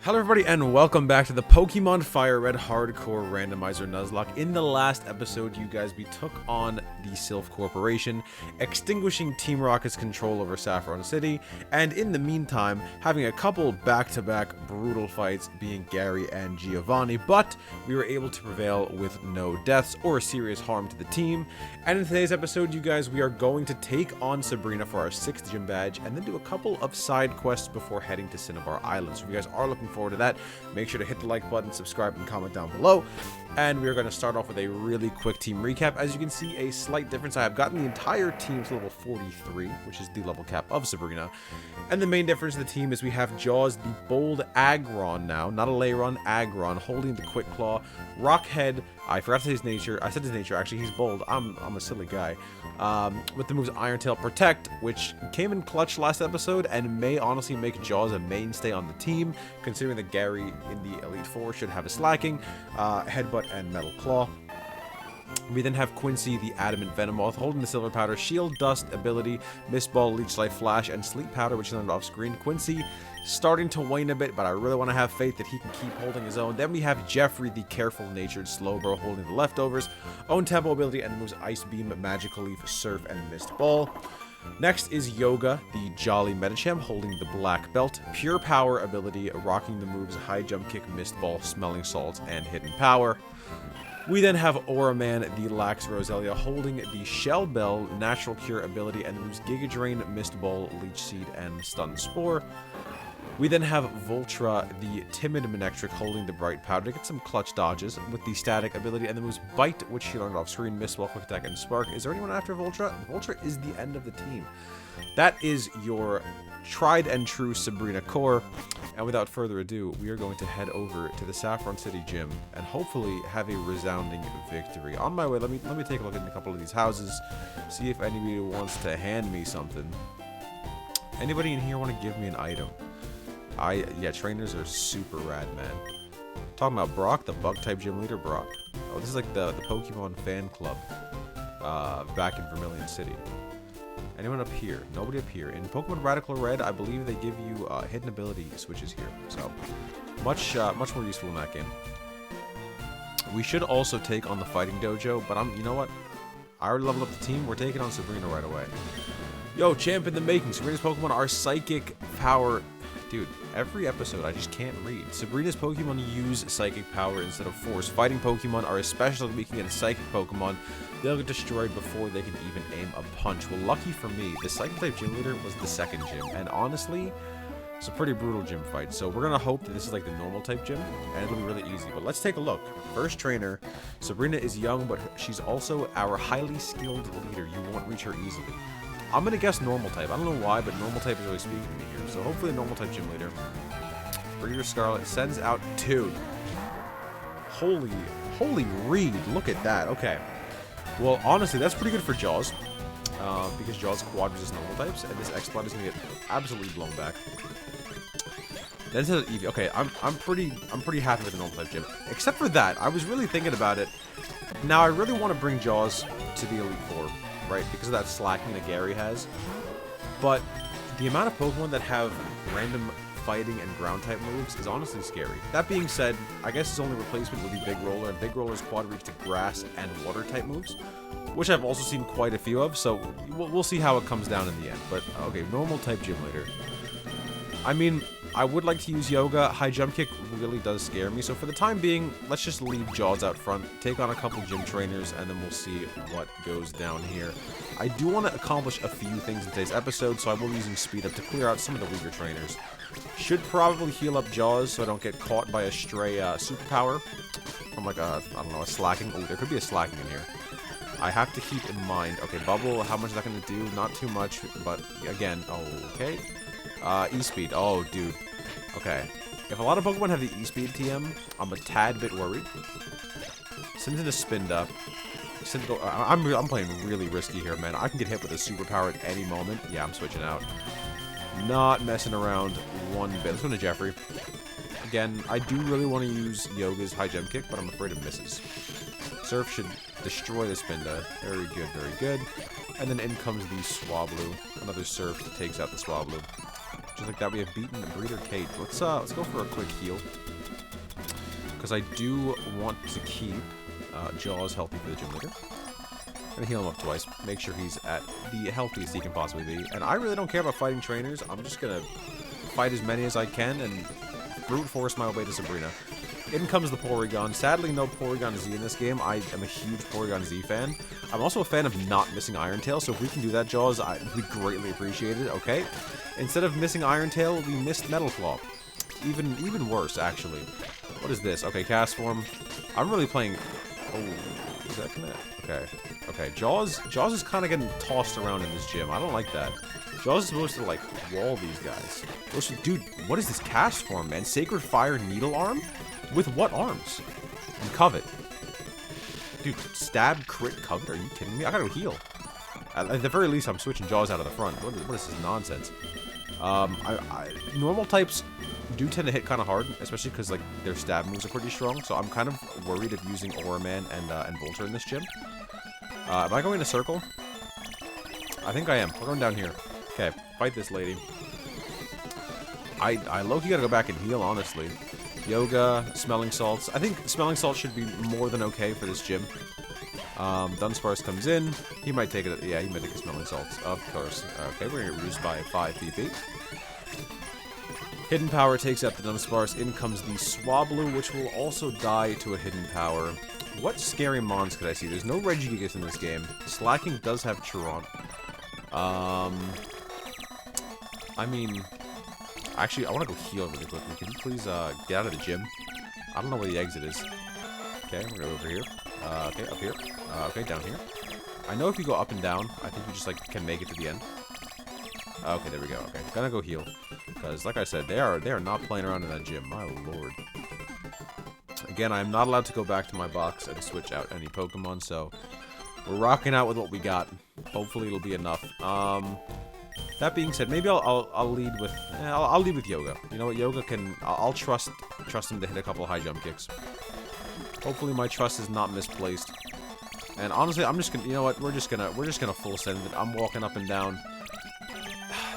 Hello everybody and welcome back to the Pokemon FireRed Hardcore Randomizer Nuzlocke. In the last episode, you guys, we took on the Sylph Corporation, extinguishing Team Rocket's control over Saffron City, and in the meantime, having a couple back-to-back brutal fights, being Gary and Giovanni, but we were able to prevail with no deaths or serious harm to the team. And in today's episode, you guys, we are going to take on Sabrina for our 6th gym badge, and then do a couple of side quests before heading to Cinnabar Island. So if you guys are looking forward to that, make sure to hit the like button, subscribe, and comment down below. And we are going to start off with a really quick team recap. As you can see, a slight difference. I have gotten the entire team to level 43, which is the level cap of Sabrina. And the main difference in the team is we have Jaws, the bold Aggron now, not a Lairon, Aggron, holding the Quick Claw. Rockhead, I forgot to say his nature. I said his nature, actually, he's bold. I'm a silly guy. With the moves Iron Tail, Protect, which came in clutch last episode and may honestly make Jaws a mainstay on the team, considering that Gary in the Elite Four should have a slacking, Headbutt, and Metal Claw. We then have Quincy, the Adamant Venomoth, holding the Silver Powder, Shield, Dust, Ability, Mist Ball, Leech Life, Flash, and Sleep Powder, which is learned off screen. Quincy starting to wane a bit, but I really want to have faith that he can keep holding his own. Then we have Jeffrey, the Careful-Natured Slowbro, holding the Leftovers, Own Tempo Ability, and moves Ice Beam, Magical Leaf, Surf, and Mist Ball. Next is Yoga, the Jolly Medicham, holding the Black Belt, Pure Power Ability, rocking the moves High Jump Kick, Mist Ball, Smelling Salts, and Hidden Power. We then have Aura Man, the Lax Roselia, holding the Shell Bell, Natural Cure Ability, and moves Giga Drain, Mist Ball, Leech Seed, and Stun Spore. We then have Voltra, the Timid Manectric, holding the Bright Powder to get some clutch dodges with the Static Ability, and the moves Bite, which she learned off screen, Mist Ball, Quick Attack, and Spark. Is there anyone after Voltra? Voltra is the end of the team. That is your tried and true Sabrina core. And without further ado, we are going to head over to the Saffron City gym and hopefully have a resounding victory. On my way, let me take a look at a couple of these houses, see if anybody wants to hand me something. Anybody in here want to give me an item? Yeah, trainers are super rad, man. Talking about Brock, the Bug-type gym leader, Brock. Oh, this is like the Pokemon fan club back in Vermilion City. Anyone up here? Nobody up here. In Pokemon Radical Red, I believe they give you hidden ability switches here. So, much more useful in that game. We should also take on the Fighting Dojo, but you know what? I already leveled up the team. We're taking on Sabrina right away. Yo, champ in the making. Sabrina's Pokemon are Psychic Power. Dude, every episode I just can't read. Sabrina's Pokemon use Psychic Power instead of Force. Fighting Pokemon are especially weak against Psychic Pokemon. They'll get destroyed before they can even aim a punch. Well, lucky for me, the Psychic-type gym leader was the second gym. And honestly, it's a pretty brutal gym fight. So we're going to hope that this is like the normal-type gym, and it'll be really easy. But let's take a look. First trainer, Sabrina is young, but she's also our highly skilled leader. You won't reach her easily. I'm going to guess normal type. I don't know why, but normal type is really speaking to me here. So hopefully a normal type gym leader. Breeder Scarlet sends out 2. Holy read. Look at that. Okay. Well, honestly, that's pretty good for Jaws. Because Jaws quad resist normal types, and this X-Blood is going to get absolutely blown back. Then says Eevee. Okay, I'm pretty happy with the normal type gym. Except for that, I was really thinking about it. Now I really want to bring Jaws to the Elite Four. Right, because of that slacking that Gary has. But the amount of Pokemon that have random fighting and ground type moves is honestly scary. That being said, I guess his only replacement would be Big Roller, and Big Roller's quad reach to grass and water type moves, which I've also seen quite a few of, so we'll see how it comes down in the end. But okay, normal type gym leader. I mean, I would like to use Yoga. High Jump Kick really does scare me, so for the time being, let's just leave Jaws out front, take on a couple gym trainers, and then we'll see what goes down here. I do want to accomplish a few things in today's episode, so I will be using Speed Up to clear out some of the weaker trainers. Should probably heal up Jaws so I don't get caught by a stray superpower from like a, I don't know, a slacking. Oh, there could be a slacking in here. I have to keep in mind. Okay, Bubble, how much is that going to do? Not too much, but again, okay. E-Speed. Oh, dude. Okay. If a lot of Pokemon have the E-Speed TM, I'm a tad bit worried. Sends in a Spin Up. I'm playing really risky here, man. I can get hit with a superpower at any moment. Yeah, I'm switching out. Not messing around one bit. Let's go to Jeffrey. Again, I do really want to use Yoga's High Jump Kick, but I'm afraid of misses. Surf should destroy the Spinda. Very good, very good. And then in comes the Swablu. Another Surf that takes out the Swablu. Just like that, we have beaten the Breeder Kate. Let's go for a quick heal. Because I do want to keep Jaws healthy for the gym leader. I'm gonna heal him up twice. Make sure he's at the healthiest he can possibly be. And I really don't care about fighting trainers. I'm just gonna fight as many as I can and brute force my way to Sabrina. In comes the Porygon. Sadly, no Porygon Z in this game. I am a huge Porygon Z fan. I'm also a fan of not missing Iron Tail, so if we can do that, Jaws, we greatly appreciate it, okay? Instead of missing Iron Tail, we missed Metal Claw. Even worse, actually. What is this? Okay, Cast Form. I'm really playing... Oh, is that gonna... Okay. Okay, Jaws is kind of getting tossed around in this gym. I don't like that. Jaws is supposed to, like, wall these guys. Dude, what is this Cast Form, man? Sacred Fire Needle Arm? With what arms? And Covet. Dude, stab, crit, Covet? Are you kidding me? I gotta heal. At the very least, I'm switching Jaws out of the front. What is this nonsense? Normal types do tend to hit kind of hard, especially because like their stab moves are pretty strong. So I'm kind of worried of using Aura Man and Vulture in this gym. Am I going in a circle? I think I am. We're going down here. Okay, fight this lady. I low-key gotta go back and heal, honestly. Yoga, Smelling Salts. I think Smelling Salts should be more than okay for this gym. Dunsparce comes in. He might take it. Yeah, he might take a Smelling Salts. Of course. Okay, we're gonna get reduced by 5 PP. Hidden Power takes out the Dunsparce. In comes the Swablu, which will also die to a Hidden Power. What scary mons could I see? There's no Regigigas in this game. Slacking does have Chiron. I mean... Actually, I want to go heal really quickly. Can you please get out of the gym? I don't know where the exit is. Okay, we're going over here. Okay, up here. Okay, down here. I know if you go up and down, I think you just, like, can make it to the end. Okay, there we go. Okay, gonna go heal. Because, like I said, they are not playing around in that gym. My lord. Again, I'm not allowed to go back to my box and switch out any Pokemon, so we're rocking out with what we got. Hopefully it'll be enough. That being said, maybe I'll lead with I'll lead with Yoga. You know what, Yoga can I'll trust him to hit a couple of high jump kicks. Hopefully my trust is not misplaced. And honestly, I'm just gonna, you know what, we're just gonna full send it. I'm walking up and down.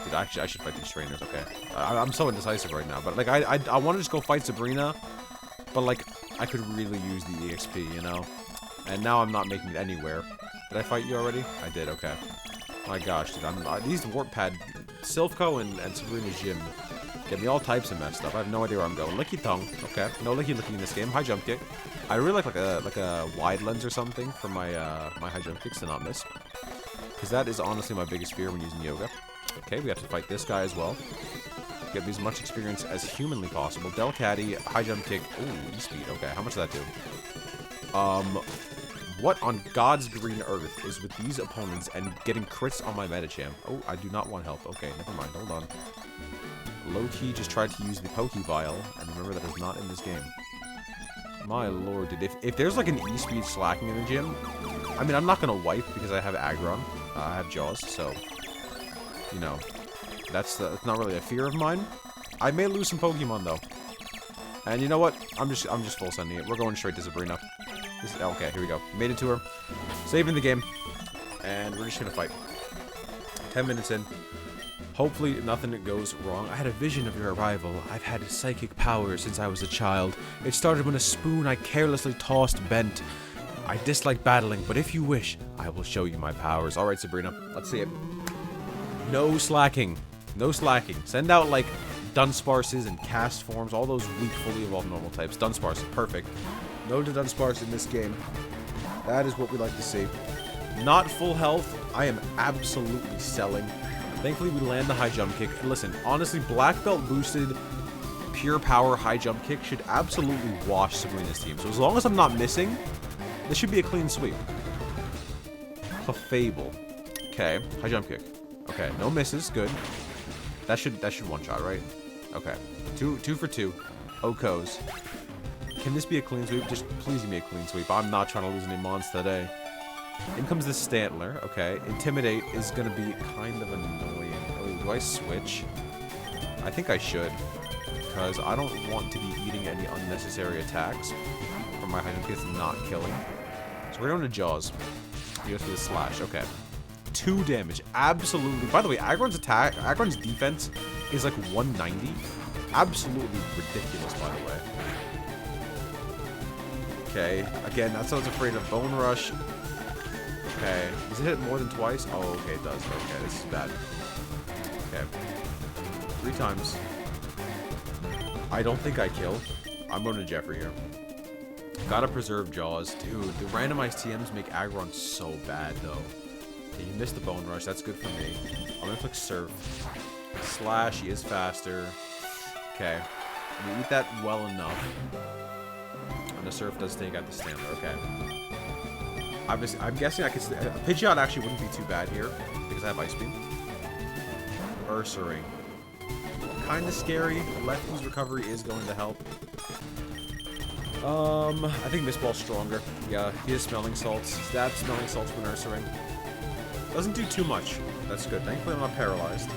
Dude, actually I should fight these trainers. Okay, I'm so indecisive right now. But like I want to just go fight Sabrina, but like I could really use the EXP, you know. And now I'm not making it anywhere. Did I fight you already? I did. Okay. My gosh, dude, these Warp Pad, Silphco and Sabrina's gym get me all types of messed up. I have no idea where I'm going. Licky tongue, okay. No licky in this game. High jump kick. I really like a wide lens or something for my my high jump kicks to not miss, because that is honestly my biggest fear when using Yoga. Okay, we have to fight this guy as well. Get as much experience as humanly possible. Delcatty, high jump kick. Ooh, E-speed. Okay, how much does that do? What on God's green earth is with these opponents and getting crits on my Medicham? Oh, I do not want help. Okay, never mind. Hold on. Low-key just tried to use the Pokebile, and remember that is not in this game. My lord, dude. If there's like an E-speed slacking in the gym, I mean, I'm not going to wipe because I have Aggron. I have Jaws, so, you know, that's not really a fear of mine. I may lose some Pokemon, though. And you know what? I'm just full sending it. We're going straight to Sabrina. Okay, here we go. Made it to her. Saving the game. And we're just gonna fight. 10 minutes in. Hopefully nothing goes wrong. I had a vision of your arrival. I've had psychic power since I was a child. It started when a spoon I carelessly tossed bent. I dislike battling, but if you wish, I will show you my powers. Alright, Sabrina. Let's see it. No slacking. No slacking. Send out, like, Dunsparces and Cast Forms. All those weak, fully evolved normal types. Dunsparce. Perfect. No to Dunsparce in this game. That is what we like to see. Not full health. I am absolutely selling. Thankfully, we land the high jump kick. And listen, honestly, Black Belt boosted pure power high jump kick should absolutely wash Sabrina's team. So as long as I'm not missing, this should be a clean sweep. Clefable. Okay, high jump kick. Okay, no misses. Good. That should one shot, right? Okay. Two for 2. Okos. Can this be a clean sweep? Just please give me a clean sweep. I'm not trying to lose any mons today. In comes the Stantler. Okay. Intimidate is going to be kind of annoying. Oh, do I switch? I think I should. Because I don't want to be eating any unnecessary attacks from my high jump kicks not killing. So we're going to Jaws. He goes for the slash. Okay. 2 damage. Absolutely. By the way, Aggron's defense is like 190. Absolutely ridiculous, by the way. Okay, again, that's what I was afraid of. Bone Rush. Okay, does it hit more than twice? Oh, okay, it does. Okay, this is bad. Okay. 3 times. I don't think I kill. I'm going to Jeffrey here. Gotta preserve Jaws. Dude, the randomized TMs make Aggron so bad, though. Okay, he missed the Bone Rush. That's good for me. I'm going to click Surf. Slash, he is faster. Okay. We eat that well enough. And the Surf does take out the stamina. Okay. I'm guessing I could... Pidgeot actually wouldn't be too bad here, because I have Ice Beam. Ursaring. Kind of scary. Lefty's recovery is going to help. I think Miss Ball's stronger. Yeah, he has Smelling Salts. Stab Smelling Salts when Ursaring. Doesn't do too much. That's good. Thankfully, I'm not paralyzed.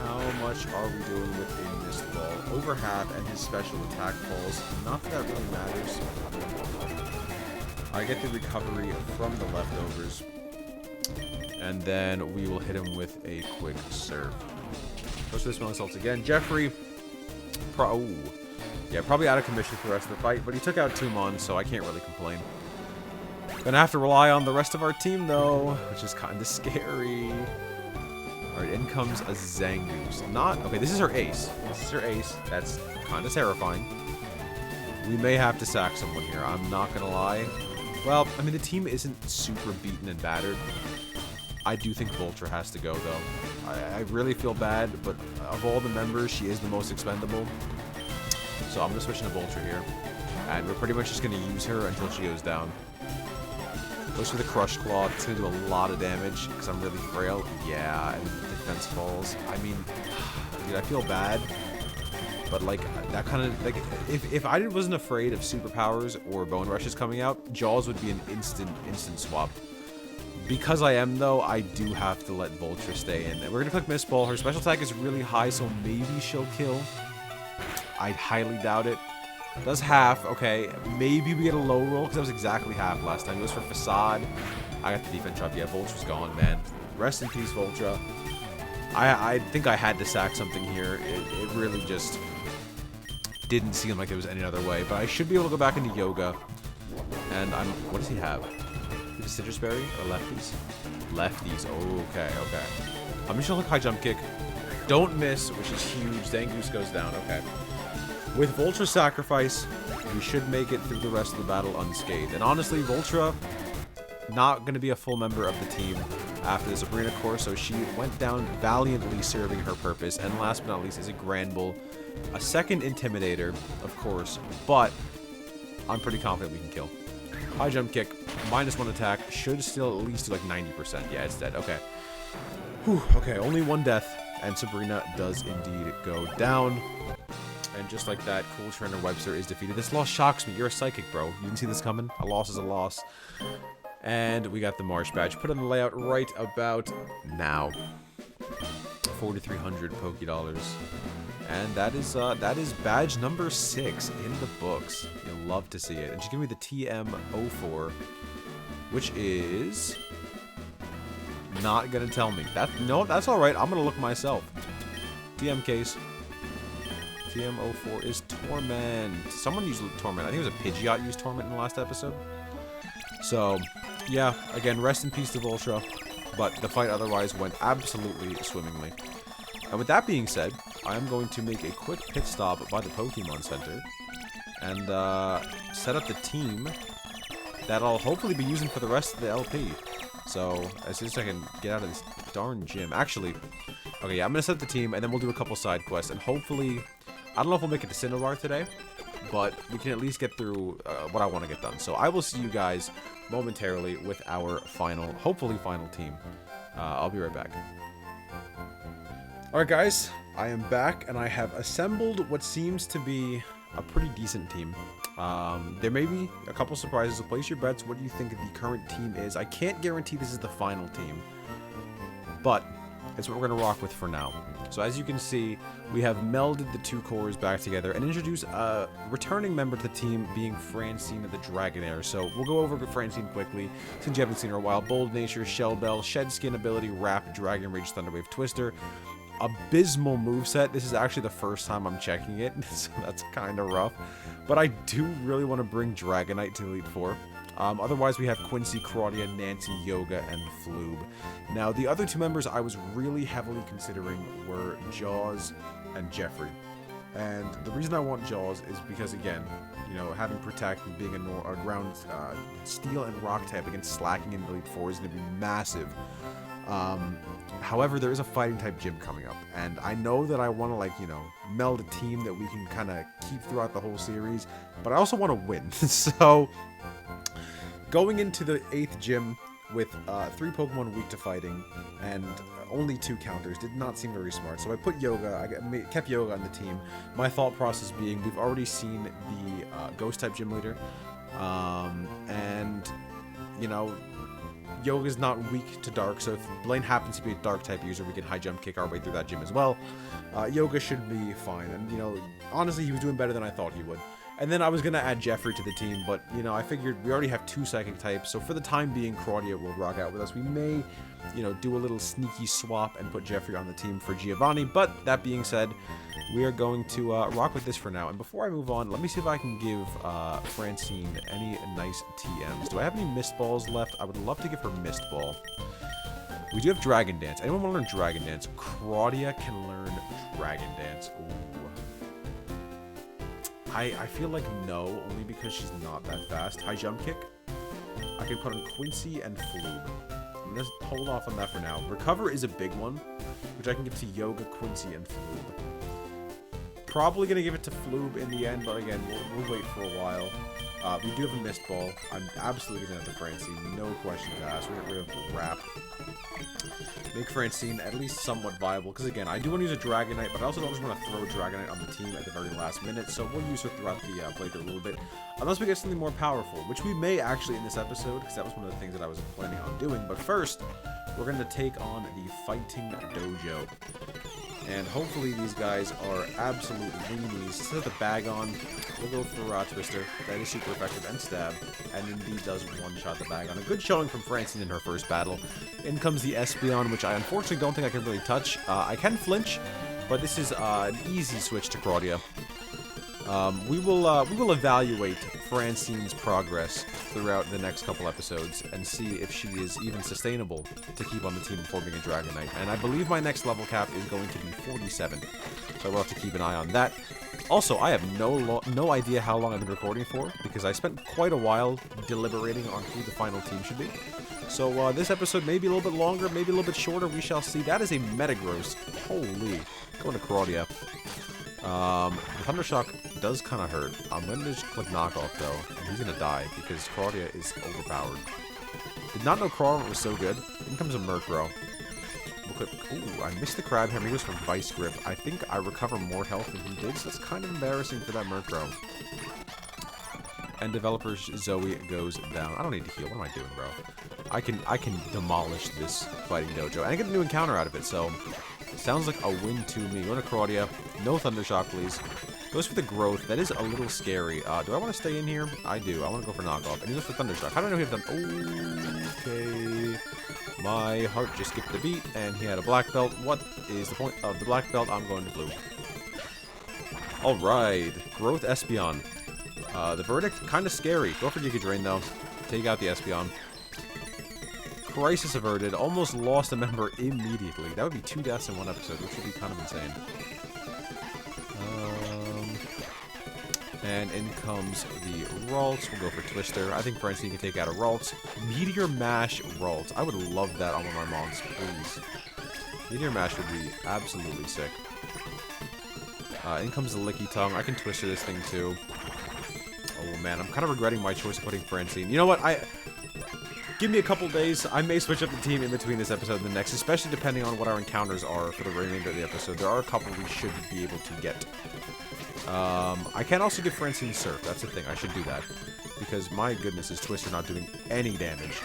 How much are we doing with a Miss Ball? Over half, and his special attack falls. Not that really matters. I get the recovery from the leftovers. And then we will hit him with a quick Surf. Goes for the Smelling Salts again. Jeffrey. Yeah, probably out of commission for the rest of the fight, but he took out 2 Mons, so I can't really complain. Gonna have to rely on the rest of our team, though, which is kind of scary. Alright, in comes a Zangoose. Okay, this is her ace. This is her ace. That's kind of terrifying. We may have to sack someone here, I'm not gonna lie. Well, I mean, the team isn't super beaten and battered. I do think Vultra has to go, though. I really feel bad, but of all the members, she is the most expendable. So I'm going to switch into Vultra here. And we're pretty much just going to use her until she goes down. Goes for the Crush Claw. It's going to do a lot of damage because I'm really frail. Yeah, and defense falls. I mean, dude, I feel bad. But, like, that kind of... like, if I wasn't afraid of superpowers or Bone Rushes coming out, Jaws would be an instant swap. Because I am, though, I do have to let Vultra stay in. And we're going to click Miss Ball. Her special attack is really high, so maybe she'll kill. I highly doubt it. Does half. Okay, maybe we get a low roll, because that was exactly half last time. It was for Facade. I got the defense up. Yeah, Vultra's gone, man. Rest in peace, Vultra. I think I had to sack something here. It really just didn't seem like there was any other way. But I should be able to go back into Yoga. And what does he have? Is it Citrus Berry or Lefties? Lefties. Oh, okay. I'm just gonna look High Jump Kick. Don't miss, which is huge. Zangoose goes down. Okay. With Vultra Sacrifice, we should make it through the rest of the battle unscathed. And honestly, Vultra, not going to be a full member of the team after the SABRINA course, so she went down valiantly serving her purpose. And last but not least is a Granbull, a second Intimidator, of course, but I'm pretty confident we can kill. High Jump Kick, -1 attack, should still at least do like 90%. Yeah, it's dead. Okay. Whew, okay, only 1 death, and SABRINA does indeed go down. And just like that, Cool Trainer Webster is defeated. This loss shocks me. You're a psychic, bro. You didn't see this coming? A loss is a loss. And we got the Marsh badge. Put on the layout right about now. 4,300 Poké Dollars. And that is badge number 6 in the books. You'll love to see it. And she's giving me the TM04, which is not gonna tell me. No, that's all right. I'm gonna look myself. TM case. TM04 is Torment. Someone used Torment. I think it was a Pidgeot used Torment in the last episode. So, yeah, again, rest in peace to Vultra. But the fight otherwise went absolutely swimmingly. And with that being said, I'm going to make a quick pit stop by the Pokemon Center. And set up the team that I'll hopefully be using for the rest of the LP. So, as soon as I can get out of this darn gym. Actually, okay, yeah, I'm going to set up the team, and then we'll do a couple side quests. And hopefully... I don't know if we'll make it to Cinnabar today, but we can at least get through what I want to get done. So I will see you guys momentarily with our hopefully final team. I'll be right back. Alright guys, I am back and I have assembled what seems to be a pretty decent team. There may be a couple surprises, so place your bets. What do you think the current team is? I can't guarantee this is the final team, but it's what we're going to rock with for now. So as you can see, we have melded the 2 cores back together and introduced a returning member to the team being Francine the Dragonair. So we'll go over Francine quickly, since you haven't seen her in a while. Bold Nature, Shell Bell, Shed Skin ability, Wrap, Dragon Rage, Thunderwave, Twister. abysmal moveset. This is actually the first time I'm checking it, so that's kind of rough. But I do really want to bring Dragonite to Elite Four. Otherwise, we have Quincy, Claudia, Nancy, Yoga, and Floob. Now, the other two members I was really heavily considering were Jaws and Jeffrey. And the reason I want Jaws is because, again, you know, having Protect and being a ground Steel and Rock type against Slacking in Elite Four is going to be massive. However, there is a fighting type gym coming up, and I know that I want to, like, you know, meld a team that we can kind of keep throughout the whole series, but I also want to win. So, going into the 8th gym with 3 Pokemon weak to fighting and only 2 counters did not seem very smart. So I put Yoga, I kept Yoga on the team. My thought process being, we've already seen the Ghost type gym leader, and, you know, Yoga's not weak to Dark, so if Blaine happens to be a Dark type user, we can high jump kick our way through that gym as well. Yoga should be fine, and, you know, honestly, he was doing better than I thought he would. And then I was going to add Jeffrey to the team, but, you know, I figured we already have 2 Psychic types, so for the time being, Claudia will rock out with us. We may, you know, do a little sneaky swap and put Jeffrey on the team for Giovanni, but that being said, we are going to rock with this for now. And before I move on, let me see if I can give Francine any nice TMs. Do I have any Mist Balls left? I would love to give her Mist Ball. We do have Dragon Dance. Anyone want to learn Dragon Dance? Claudia can learn Dragon Dance. Ooh. I feel like no, only because she's not that fast. High Jump Kick. I can put on Quincy and Floob. I'm going to hold off on that for now. Recover is a big one, which I can give to Yoga, Quincy, and Floob. Probably going to give it to Floob in the end, but again, we'll wait for a while. We do have a Mist Ball. I'm absolutely going to have the Francine. No questions asked. We're going to get rid of the Wrap. Make Francine at least somewhat viable, because again, I do want to use a Dragonite, but I also don't just want to throw Dragonite on the team at the very last minute, so we'll use her throughout the playthrough a little bit, unless we get something more powerful, which we may actually in this episode, because that was one of the things that I was planning on doing. But first, we're going to take on the Fighting Dojo. And hopefully these guys are absolute weenies. Set the bag on. We'll go for Twister. That is super effective, and Stab. And indeed does one-shot the bag on. A good showing from Francine in her first battle. In comes the Espeon, which I unfortunately don't think I can really touch. I can flinch, but this is an easy switch to Claudia. We will evaluate Francine's progress throughout the next couple episodes and see if she is even sustainable to keep on the team before being a Dragonite. And I believe my next level cap is going to be 47, so we'll have to keep an eye on that. Also, I have no idea how long I've been recording for, because I spent quite a while deliberating on who the final team should be. So this episode may be a little bit longer, maybe a little bit shorter, we shall see. That is a Metagross. Holy. Going to Claudia. The Thundershock does kind of hurt. I'm going to just click Knockoff, though, and he's going to die, because Claudia is overpowered. Did not know Crawler was so good. In comes a Murkrow. Ooh, I missed the Crab Hammer. He was from Vice Grip. I think I recover more health than he did, so that's kind of embarrassing for that Murkrow. And Developer Zoe goes down. I don't need to heal. What am I doing, bro? I can demolish this Fighting Dojo, and I get a new encounter out of it, so sounds like a win to me. Go to Claudia. No Thundershock, please. Goes for the Growth. That is a little scary. Do I want to stay in here? I do. I want to go for Knockoff. And he goes for Thundershock. How do I know he has done? Okay. My heart just skipped a beat, and he had a Black Belt. What is the point of the Black Belt? I'm going to Blue. Alright. Growth Espeon. The verdict, kind of scary. Go for Giga Drain, though. Take out the Espeon. Crisis averted. Almost lost a member immediately. That would be 2 deaths in one episode, which would be kind of insane. And in comes the Ralts. We'll go for Twister. I think Francine can take out a Ralts. Meteor Mash Ralts. I would love that on one of my mons, please. Meteor Mash would be absolutely sick. In comes the Licky Tongue. I can Twister this thing too. Oh man, I'm kind of regretting my choice of putting Francine. You know what? Give me a couple days. I may switch up the team in between this episode and the next, especially depending on what our encounters are for the remainder of the episode. There are a couple we should be able to get. I can also give Francine Surf. That's the thing. I should do that. Because, my goodness, is Twister not doing any damage.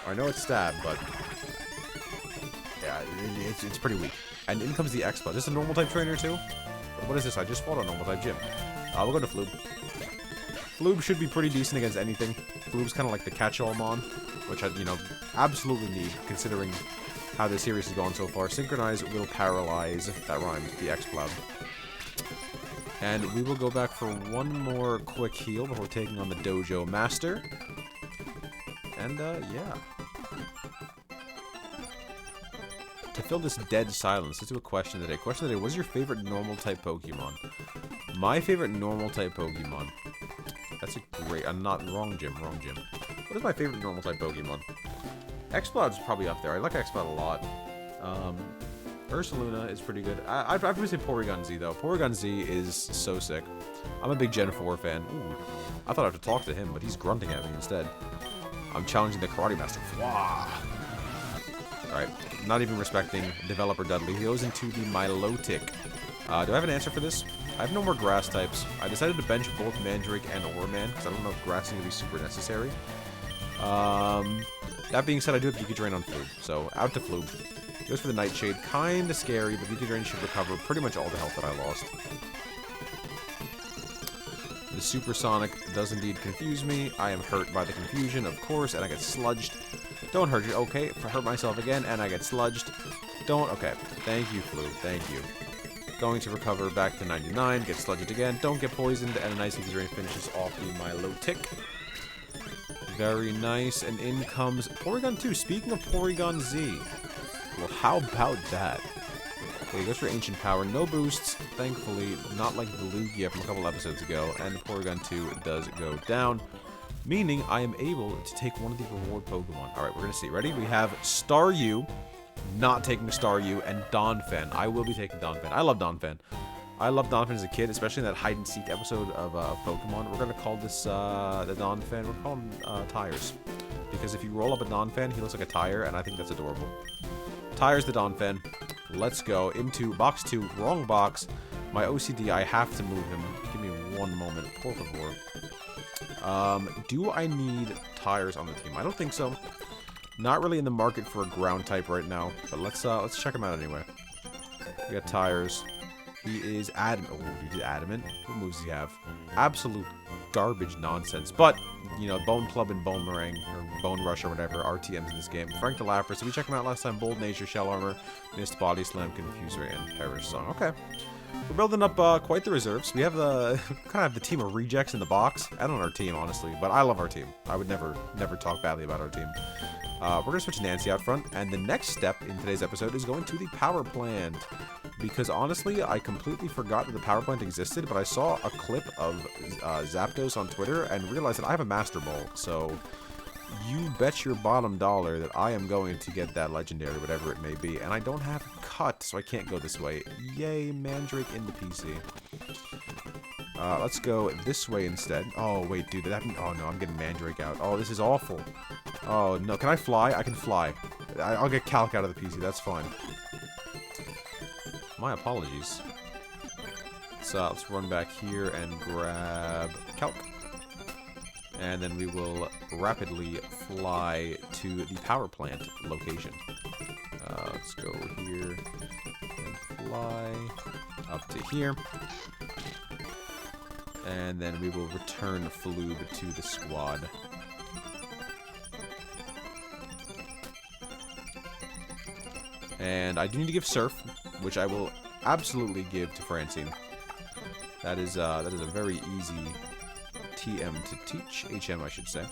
I know it's Stab, but yeah, it's pretty weak. And in comes the X-Bud. Is this a normal type trainer, too? What is this? I just fought a normal type gym. We'll go to Floob. Floob should be pretty decent against anything. Floob's kind of like the catch-all mon, which I, you know, absolutely need, considering how the series has gone so far. Synchronize will paralyze, that rhymed, the X-Cloud. And we will go back for one more quick heal before taking on the Dojo Master. And, yeah. To fill this dead silence, let's do a question of the day. Question of the day, what is your favorite normal-type Pokemon? My favorite normal-type Pokemon. That's a great... I'm not... Wrong gym. What is my favorite normal-type Pokemon? X-Cloud's probably up there. I like X-Cloud a lot. Ursaluna is pretty good. I'd probably say Porygon Z, though. Porygon Z is so sick. I'm a big Gen 4 fan. Ooh. I thought I had to talk to him, but he's grunting at me instead. I'm challenging the Karate Master. Wah! Alright. Not even respecting Developer Dudley. He goes into the Milotic. Do I have an answer for this? I have no more grass types. I decided to bench both Mandrake and Orman, because I don't know if grass is going to be super necessary. That being said, I do have Giga Drain on Flube, so out to Flube. Goes for the Nightshade. Kinda scary, but Giga Drain should recover pretty much all the health that I lost. The Supersonic does indeed confuse me. I am hurt by the confusion, of course, and I get sludged. Don't hurt you. Okay, hurt myself again, and I get sludged. Don't. Okay. Thank you, Flube. Thank you. Going to recover back to 99. Get sludged again. Don't get poisoned, and a nice Giga Drain finishes off the Milotic. Very nice, and in comes Porygon 2. Speaking of Porygon Z, well, how about that? Okay, goes for Ancient Power. No boosts, thankfully, not like the Lugia from a couple episodes ago, and the Porygon 2 does go down, meaning I am able to take one of the reward Pokemon. Alright, we're going to see. Ready? We have Staryu, not taking Staryu, and Donphan. I will be taking Donphan. I love Donphan. I loved Donphan as a kid, especially in that hide-and-seek episode of Pokemon. We're going to call this the Donphan. We'll call him Tires. Because if you roll up a Donphan, he looks like a tire, and I think that's adorable. Tires the Donphan. Let's go into box 2. Wrong box. My OCD, I have to move him. Give me one moment, por favor. Do I need Tires on the team? I don't think so. Not really in the market for a ground type right now, but let's check him out anyway. We got Tires. He is adamant. Oh, he did adamant. What moves does he have? Absolute garbage nonsense. But, you know, Bone Club and Bone Meringue, or Bone Rush or whatever, are TMs in this game. Frank the Lapras. So we checked him out last time. Bold Nature, Shell Armor, Mist Body Slam, Confuser, and Perish Song. Okay. We're building up quite the reserves. We have the kind of have the team of rejects in the box. I don't know our team, honestly, but I love our team. I would never talk badly about our team. We're going to switch Nancy out front, and the next step in today's episode is going to the power plant. Because honestly, I completely forgot that the power plant existed, but I saw a clip of Zapdos on Twitter and realized that I have a Master Ball. So you bet your bottom dollar that I am going to get that legendary, whatever it may be. And I don't have Cut, so I can't go this way. Yay, Mandrake in the PC. Let's go this way instead. Oh, wait, dude. Oh, no, I'm getting Mandrake out. Oh, this is awful. Oh, no. Can I fly? I can fly. I'll get Calc out of the PC. That's fine. My apologies. Let's run back here and grab Calc. And then we will rapidly fly to the power plant location. Let's go here and fly up to here. And then we will return Flube to the squad. And I do need to give Surf, which I will absolutely give to Francine. That is a very easy TM to teach. HM, I should say.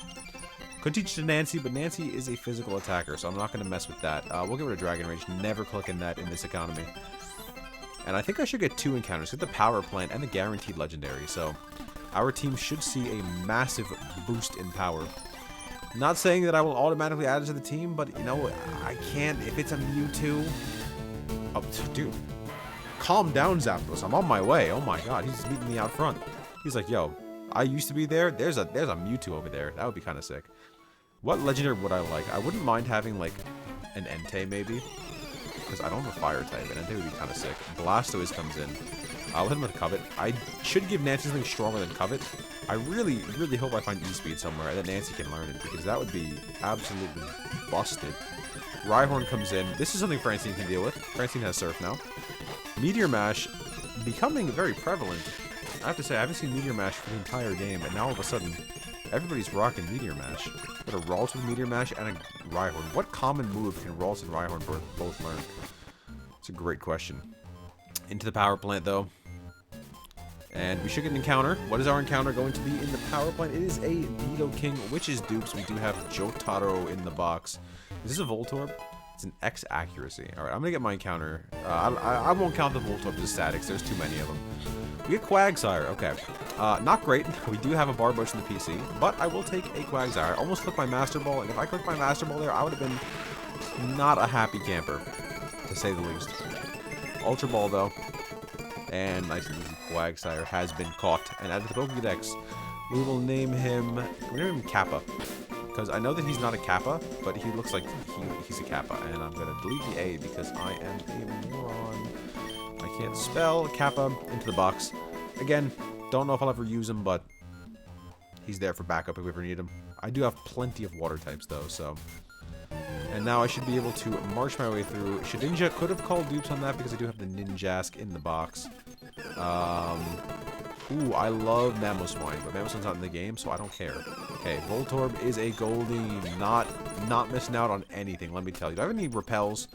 Could teach to Nancy, but Nancy is a physical attacker, so I'm not going to mess with that. We'll get rid of Dragon Rage. Never clicking that in this economy. And I think I should get 2 encounters. Get the Power Plant and the Guaranteed Legendary. So our team should see a massive boost in power. Not saying that I will automatically add it to the team, but, you know, I can't. If it's a Mewtwo... Oh, dude. Calm down, Zapdos. I'm on my way. Oh, my God. He's meeting me out front. He's like, yo, I used to be there. There's a Mewtwo over there. That would be kind of sick. What legendary would I like? I wouldn't mind having, like, an Entei, maybe. Because I don't have a fire type, and Entei would be kind of sick. Blastoise comes in. I'll hit him with Covet. I should give Nancy something stronger than Covet. I really, really hope I find E-Speed somewhere and that Nancy can learn it, because that would be absolutely busted. Rhyhorn comes in. This is something Francine can deal with. Francine has Surf now. Meteor Mash becoming very prevalent. I have to say, I haven't seen Meteor Mash for the entire game, and now all of a sudden, everybody's rocking Meteor Mash. Got a Ralts with Meteor Mash and a Rhyhorn. What common move can Ralts and Rhyhorn both learn? It's a great question. Into the power plant, though. And we should get an encounter. What is our encounter going to be in the power plant? It is a Nidoking Witch's dupes. We do have Jotaro in the box. Is this a Voltorb? It's an X accuracy. Alright, I'm going to get my encounter. I won't count the Voltorb as statics. There's too many of them. We get Quagsire. Okay. Not great. We do have a Barbush in the PC, but I will take a Quagsire. I almost clicked my Master Ball, and if I clicked my Master Ball there, I would have been not a happy camper, to say the least. Ultra Ball, though. And nice and easy. Quagsire has been caught and added to the Pokédex. We will name him... We'll name him Kappa. Because I know that he's not a Kappa, but he looks like he's a Kappa. And I'm going to delete the A because I am a moron. I can't spell Kappa into the box. Again, don't know if I'll ever use him, but he's there for backup if we ever need him. I do have plenty of water types, though, so... And now I should be able to march my way through. Shedinja could have called dupes on that because I do have the Ninjask in the box. Ooh, I love Mamoswine, but Mamoswine's not in the game, so I don't care. Okay, Voltorb is a Goldie. Not missing out on anything, let me tell you. Do I have any repels?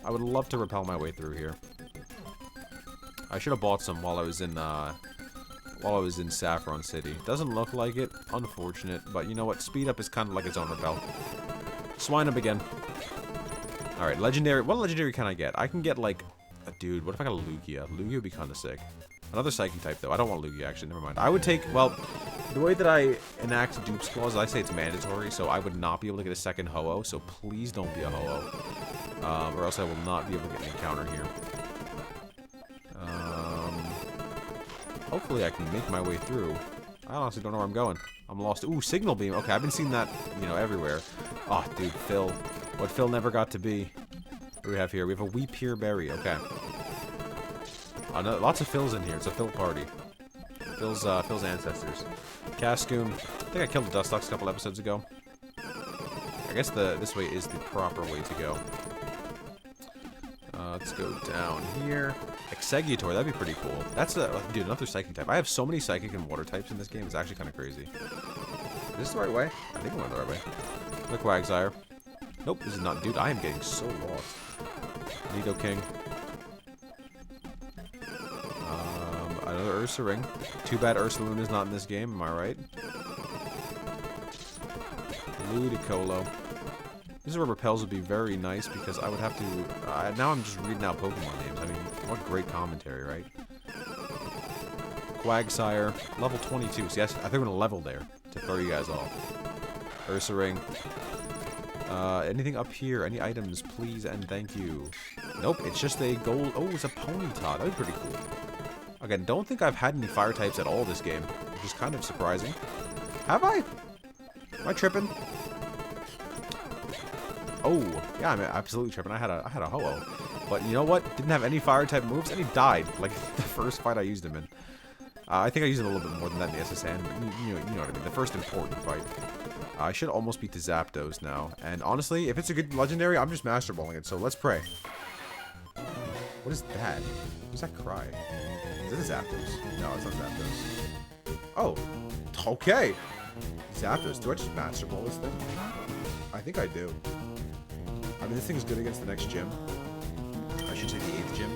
I would love to repel my way through here. I should have bought some while I was in Saffron City. Doesn't look like it, unfortunate, but you know what? Speed up is kind of like its own repel. Swine up again. Alright, legendary. What legendary can I get? I can get, like... Dude, what if I got a Lugia? Lugia would be kind of sick. Another Psychic type, though. I don't want Lugia, actually. Never mind. I would take... Well, the way that I enact dupes clause, I say it's mandatory, so I would not be able to get a second Ho-Oh, so please don't be a Ho-Oh. Or else I will not be able to get an encounter here. Hopefully I can make my way through. I honestly don't know where I'm going. I'm lost. Ooh, Signal Beam. Okay, I've been seeing that, you know, everywhere. Oh, dude, Phil. What Phil never got to be. What do we have here? We have a Weepir Berry. Okay. Lots of Phils in here. It's a Phil party. Phil's ancestors. Cascoon. I think I killed the Dustox a couple episodes ago. I guess this way is the proper way to go. Let's go down here. Exeggutor, that'd be pretty cool. That's dude, another Psychic type. I have so many Psychic and Water types in this game. It's actually kind of crazy. Is this the right way? I think I'm going the right way. The Quagsire. Nope, this is not. Dude, I am getting so lost. Nidoking. Another Ursaring. Too bad Ursaluna is not in this game. Am I right? Ludicolo. This is where repels would be very nice because I would have to... now I'm just reading out Pokemon names. I mean, what great commentary, right? Quagsire, level 22. So yes, I think we're going to level there to throw you guys off. Ursaring. Anything up here? Any items, please and thank you. Nope, it's just a gold... Oh, it's a Ponyta. That'd be pretty cool. Again, don't think I've had any fire types at all this game, which is kind of surprising. Have I? Am I tripping? Oh, yeah, I'm absolutely tripping. I had a Ho-Oh. But you know what? Didn't have any fire type moves, and he died. Like, the first fight I used him in. I think I used him a little bit more than that in the SSN, but you know what I mean. The first important fight. I should almost beat the Zapdos now. And honestly, if it's a good legendary, I'm just Master Balling it. So let's pray. What is that? What's that cry? Is it a Zapdos? No, it's not Zapdos. Oh, okay. Zapdos. Do I just Master Ball this thing? I think I do. I mean, this thing's good against the next gym. I should say the 8th gym.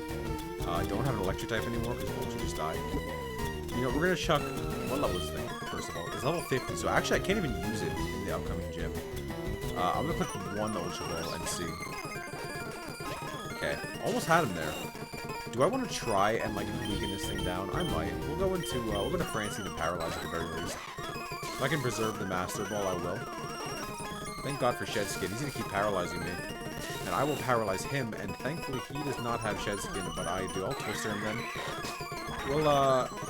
I don't have an electric type anymore because Voltage just died. You know, we're going to chuck... What level is this thing, first of all? It's level 50, so actually I can't even use it in the upcoming gym. I'm going to click one Ultra Ball and see. Okay, almost had him there. Do I want to try and, like, weaken this thing down? I might. We'll go into Francine and Paralyze at the very least. If I can preserve the Master Ball, I will. Thank God for Shed Skin. He's going to keep paralyzing me. And I will paralyze him, and thankfully he does not have Shed Skin, but I do. I'll Twister him then. We'll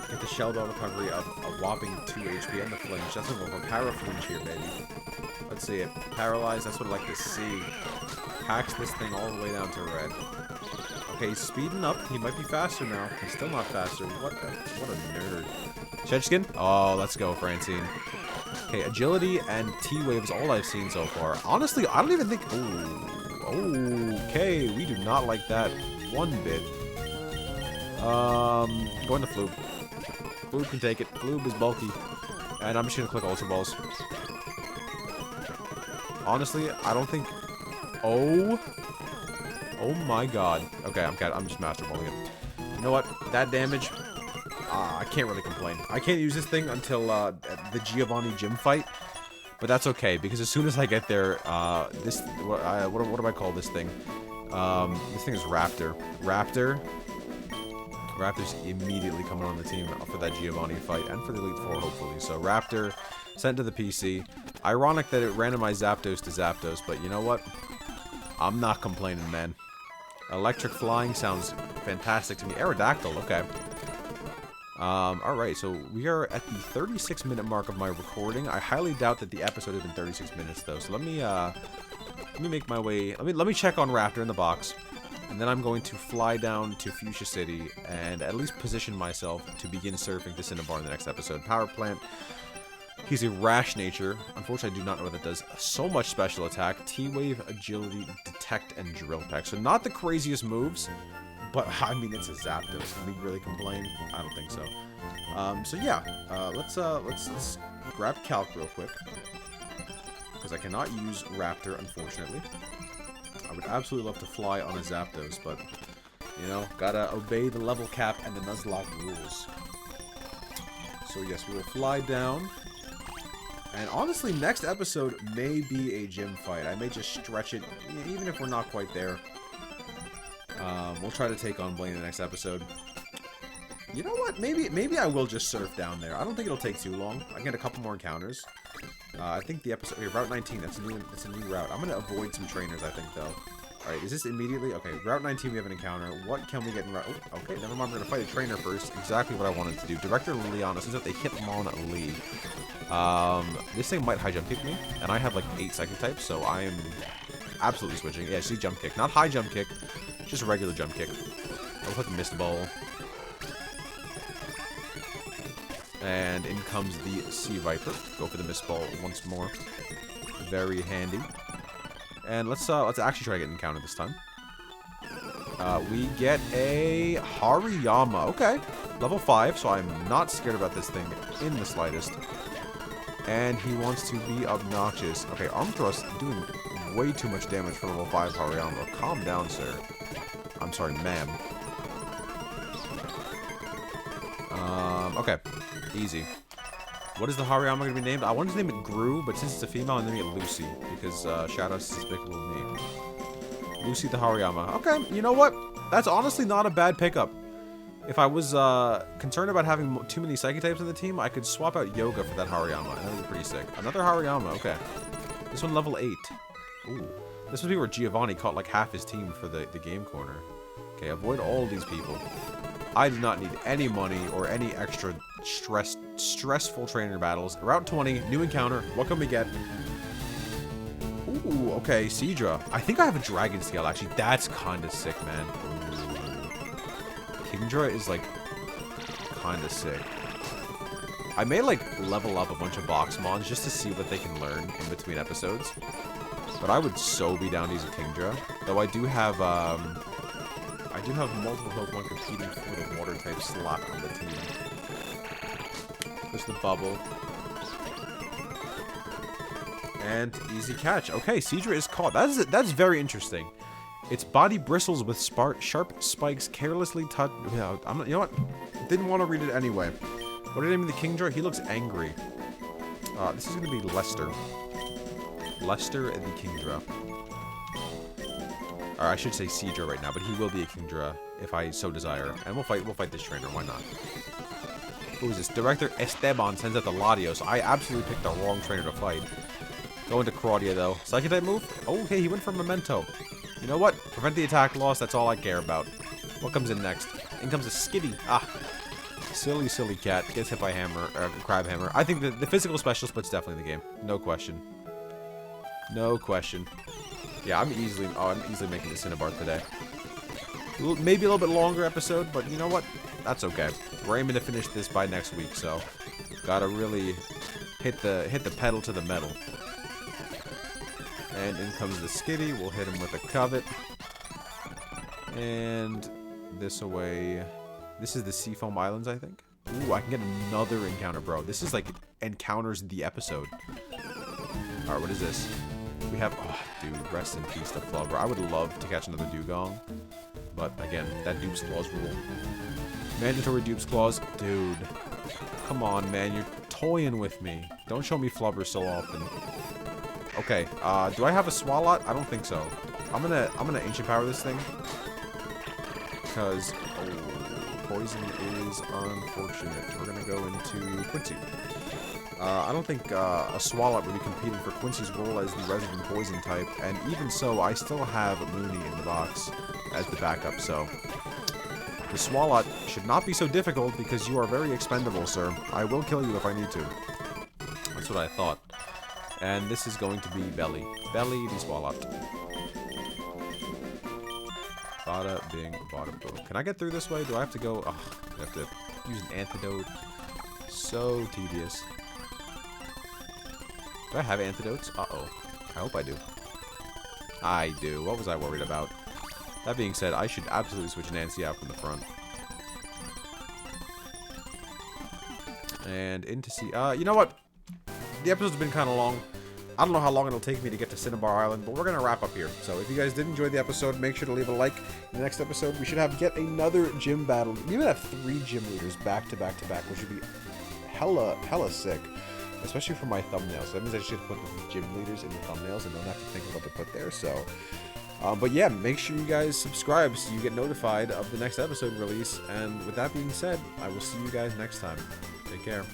get the Shell Bell recovery of a whopping 2 HP and the Flinch. That's what we're Para Flinch here, baby. Let's see it. Paralyze, that's what I like to see. Hacks this thing all the way down to red. Okay, he's speeding up. He might be faster now. He's still not faster. What a nerd. Shed Skin? Oh, let's go, Francine. Okay, agility and T-Wave is all I've seen so far. Honestly, I don't even think... Ooh. Okay, we do not like that one bit. Going to Floob. Floob can take it. Floob is bulky. And I'm just gonna click Ultra Balls. Honestly, I don't think... Oh my god. Okay, I'm just Master Balling it. You know what? That damage... I can't really complain. I can't use this thing until the Giovanni gym fight. But that's okay, because as soon as I get there, what do I call this thing? This thing is Raptor. Raptor's immediately coming on the team for that Giovanni fight, and for the Elite Four, hopefully. So Raptor, sent to the PC. Ironic that it randomized Zapdos to Zapdos, but you know what? I'm not complaining, man. Electric Flying sounds fantastic to me. Aerodactyl, okay. Alright, so we are at the 36-minute mark of my recording. I highly doubt that the episode has been 36 minutes, though. So let me make my way... Let me check on Raptor in the box. And then I'm going to fly down to Fuchsia City and at least position myself to begin surfing to Cinnabar in the next episode. Power Plant. He's a rash nature. Unfortunately, I do not know what that does. So much special attack. T-Wave, Agility, Detect, and Drill Peck. So not the craziest moves. But, I mean, it's a Zapdos. Can we really complain? I don't think so. So yeah, let's grab Calc real quick. Because I cannot use Raptor, unfortunately. I would absolutely love to fly on a Zapdos, but, you know, gotta obey the level cap and the Nuzlocke rules. So yes, we will fly down. And honestly, next episode may be a gym fight. I may just stretch it, even if we're not quite there. We'll try to take on Blaine in the next episode. You know what? Maybe I will just surf down there. I don't think it'll take too long. I can get a couple more encounters. I think the episode... Okay, Route 19. That's a new route. I'm going to avoid some trainers, I think, though. Alright, is this immediately? Okay, Route 19 we have an encounter. What can we get in Route... Oh, okay, never mind. We're going to fight a trainer first. Exactly what I wanted to do. Director Liliana. Since if they hit Mon Lee. This thing might high jump kick me. And I have, like, 8 psychic types, so I am absolutely switching. Yeah, see, jump kick. Not high jump kick. Just a regular jump kick. I'll put the Mist Ball. And in comes the Sea Viper. Go for the Mist Ball once more. Very handy. And let's actually try to get an encounter this time. We get a Hariyama. Okay. Level 5, so I'm not scared about this thing in the slightest. And he wants to be obnoxious. Okay, Arm Thrust doing way too much damage for level 5 Hariyama. Calm down, sir. I'm sorry, ma'am. Okay. Easy. What is the Hariyama going to be named? I wanted to name it Gru, but since it's a female, I'm naming it Lucy. Because, shout out to Despicable Me. Lucy the Hariyama. Okay, you know what? That's honestly not a bad pickup. If I was, concerned about having too many Psychic types on the team, I could swap out Yoga for that Hariyama. And that would be pretty sick. Another Hariyama, okay. This one level 8. Ooh. This would be where Giovanni caught like half his team for the game corner. Okay, avoid all these people. I do not need any money or any extra stressful trainer battles. Route 20, new encounter. What can we get? Ooh, okay, Seadra. I think I have a Dragon Scale, actually. That's kind of sick, man. Ooh. Kingdra is, like, kind of sick. I may, like, level up a bunch of box mons just to see what they can learn in between episodes. But I would so be down to use a Kingdra. Though I do have multiple Pokemon competing for the water type slot on the team. There's the bubble. And easy catch. Okay, Seadra is caught. That's very interesting. Its body bristles with sharp spikes carelessly touch. Yeah, you know what? Didn't want to read it anyway. What did I name the Kingdra? He looks angry. This is going to be Lester. Lester the Kingdra. Or I should say Seadra right now, but he will be a Kingdra if I so desire. And we'll fight this trainer, why not? Who is this? Director Esteban sends out the Latios. I absolutely picked the wrong trainer to fight. Go into Claudia though. Psychic type move? Oh, okay, he went for Memento. You know what? Prevent the attack loss, that's all I care about. What comes in next? In comes a Skitty. Ah. Silly, silly cat. Gets hit by Crab Hammer. I think the physical special split's definitely the game. No question. No question. Yeah, I'm easily making the Cinnabar today. Maybe a little bit longer episode, but you know what? That's okay. We're aiming to finish this by next week, so gotta really hit the pedal to the metal. And in comes the Skitty. We'll hit him with a Covet. And this away. This is the Seafoam Islands, I think. Ooh, I can get another encounter, bro. This is like encounters the episode. Alright, what is this? We have... Oh, dude, rest in peace to Flubber. I would love to catch another Dugong. But, again, that Dupe's Claws rule. Mandatory Dupe's Claws. Dude. Come on, man. You're toying with me. Don't show me Flubber so often. Okay, do I have a Swalot? I don't think so. I'm gonna Ancient Power this thing. Because, poison is unfortunate. We're gonna go into Quincy. I don't think a Swalot would be competing for Quincy's role as the resident poison type, and even so, I still have Mooney in the box as the backup, so the Swalot should not be so difficult because you are very expendable, sir. I will kill you if I need to. That's what I thought. And this is going to be Belly. Belly the Swalot. Bada bing, bada boom. Can I get through this way? Do I have to go? Oh, I have to use an antidote. So tedious. Do I have antidotes? Uh-oh. I hope I do. I do. What was I worried about? That being said, I should absolutely switch Nancy out from the front. And into sea. You know what? The episode's been kind of long. I don't know how long it'll take me to get to Cinnabar Island, but we're going to wrap up here. So if you guys did enjoy the episode, make sure to leave a like. In the next episode, we should have yet another gym battle. We would have 3 gym leaders back to back to back, which would be hella sick. Especially for my thumbnails. That means I should put the gym leaders in the thumbnails and don't have to think of what to put there. So, but yeah, make sure you guys subscribe so you get notified of the next episode release. And with that being said, I will see you guys next time. Take care.